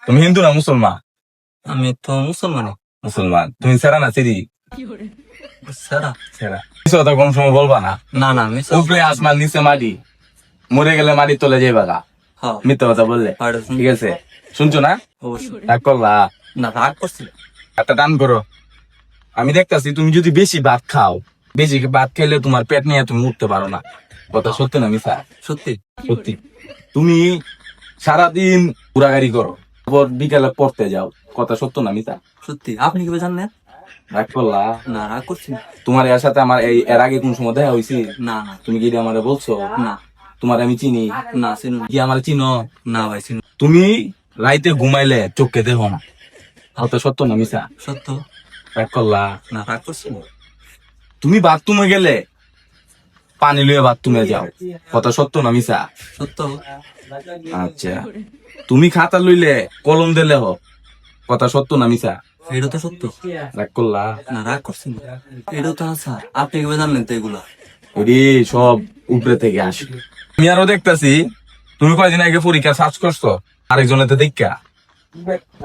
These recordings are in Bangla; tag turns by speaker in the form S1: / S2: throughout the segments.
S1: তুমি হিন্দু না মুসলমান?
S2: আমি তো মুসলমান।
S1: মুসলমান। তুমি সেরা না সিরি?
S2: সারা
S1: সেরা। মিশা কথা কোন সময় বলবা না।
S2: না না আমি
S1: উপরে আসমান নিচে মাটি, মরে গেলে মাটি তলে যাইবা গা।
S2: হ্যাঁ
S1: মিথ্যা কথা বললে ঠিক আছে? শুনছো না?
S2: অবশ্যই
S1: রাগ করলা?
S2: না, রাগ করছি না।
S1: একটা দান করো। আমি দেখতাছি তুমি যদি বেশি ভাত খাও, বেশি ভাত খাইলে তোমার পেট নিয়ে তুমি উঠতে পারো না। কথা সত্যি না মিথ্যা?
S2: সত্যি
S1: সত্যি। তুমি সারাদিন ঘোরাঘুরি করো, তারপর বিকেলে পড়তে যাও। কথা সত্য না মিথ্যা?
S2: সত্যি। আপনি কিভাবে জানলেন?
S1: রাগ করলা?
S2: না, রাগ করছি না।
S1: তোমার এর সাথে আমার এর আগে কোন সময় দেখা হয়েছে?
S2: না না
S1: তুমি কি আমারে বলছো?
S2: না
S1: তোমার আমি চিনি?
S2: না চিনুন
S1: কি আমার চিনো?
S2: না ভাই চিনুন।
S1: তুমি রাইতে ঘুমাইলে চোখকে দেখো না। কথা সত্য না মিথ্যা?
S2: সত্য।
S1: রাগ করলা?
S2: না, রাগ করছি না।
S1: তুমি বাথরুমে গেলে পানি লুয়ে বাথরুমে যাও। কথা সত্য না মিথ্যা?
S2: সত্য।
S1: আচ্ছা। তুমি খাতা লইলে কলম দিলে হোক। কথা সত্য না মিথ্যা?
S2: এটা তো সত্য।
S1: রাগ করলা?
S2: না, রাগ করছি না। এটা তো আচ্ছা, আপনি কিভাবে জানলেন তো এগুলা?
S1: ওরে সব উপরে থেকে আসে। আমি আরো দেখতাছি তুমি কয়দিন আগে পরীক্ষা সার্চ করছো আরেকজনের দেখা।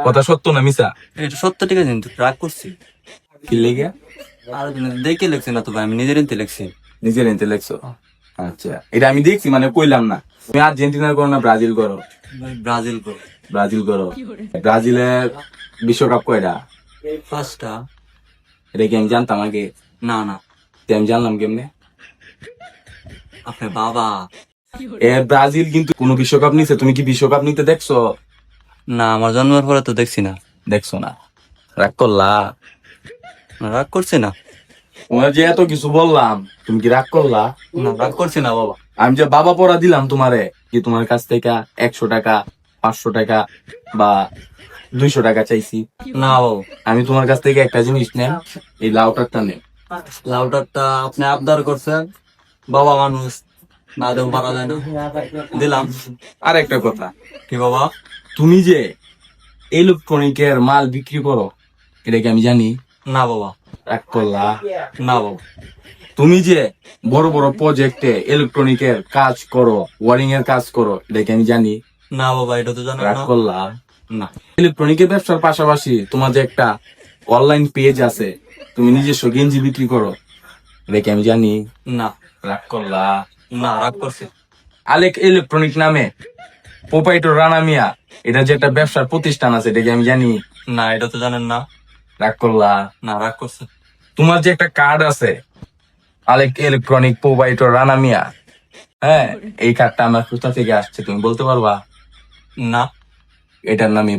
S1: কথা সত্য না মিথ্যা?
S2: এটা সত্য, ঠিক আছে, কিন্তু রাগ করছি।
S1: কি লেগে?
S2: আর দেখে লেখছি না তো ভাই, আমি নিজের ইনতে লেখছি।
S1: নিজের এনতে লেখছো? আচ্ছা, এটা আমি দেখছি, মানে কইলাম না। তুমি আর্জেন্টিনার করো না ব্রাজিল করো?
S2: ভাই ব্রাজিল গো।
S1: ব্রাজিল করো। ব্রাজিলের বিশ্বকাপ কয়টা?
S2: ফার্স্টটা।
S1: এটা কি আমি জানতাম আগে?
S2: না না,
S1: তো আমি জানলাম কেমনে?
S2: আপনার বাবা।
S1: ব্রাজিল কিন্তু কোন বিশ্বকাপ নিছে? তুমি কি বিশ্বকাপ নিতে দেখছো?
S2: না, আমার জন্মের পরে তো দেখছি না।
S1: দেখছো না? রাগ করলা?
S2: না, রাগ করছি না।
S1: তোমার যে এত কিছু বললাম, তুমি কি রাগ করলা?
S2: না, রাগ করছি না বাবা।
S1: আমি যে বাবা পড়া দিলাম তোমারে, কি তোমার কাছ থেকে 100 টাকা, 500 টাকা বা 200 টাকা চাইছি?
S2: না বাবা,
S1: আমি তোমার কাছ থেকে একটা জিনিস নেন, এই লাউটারটা নেন।
S2: লাউটারটা আপনি আবদার করছেন, বাবা মানুষ, না দেব পারা যায় না, দিলাম।
S1: আর একটা কথা,
S2: কি বাবা?
S1: তুমি যে ইলেকট্রনিকের মাল বিক্রি করো, এটা কি আমি জানি?
S2: না বাবা।
S1: রাগ করলা?
S2: না বাবা।
S1: তুমি যে বড় বড় প্রজেক্টে ইলেকট্রনিকের কাজ করো, ওয়ারিং এর কাজ করো, এটা কি আমি জানি?
S2: না বাবা, এটা তো জানেন
S1: রাগ
S2: না।
S1: করলা?
S2: না।
S1: ইলেকট্রনিকের ব্যবসার পাশাপাশি তোমার যে একটা অনলাইন পেজ আছে, তুমি নিজস্ব গেঞ্জি বিক্রি করো, এটা কি আমি জানি?
S2: না।
S1: রাগ করলা?
S2: না, রাগ করছি।
S1: আলেক ইলেকট্রনিক নামে প্রোপাইটর রানা মিয়া, এটা যে একটা ব্যবসার প্রতিষ্ঠান আছে, এটা কি আমি জানি?
S2: না, এটা তো জানেন না।
S1: রাগ করলা?
S2: না, রাগ করছে।
S1: তোমার যে একটা কার্ড আছে, আলেক ইলেকট্রনিক প্রোপাইটর রানা মিয়া, হ্যাঁ, এই কার্ডটা আমার কোথা থেকে আসছে তুমি বলতে পারবা?
S2: না।
S1: এটার নামে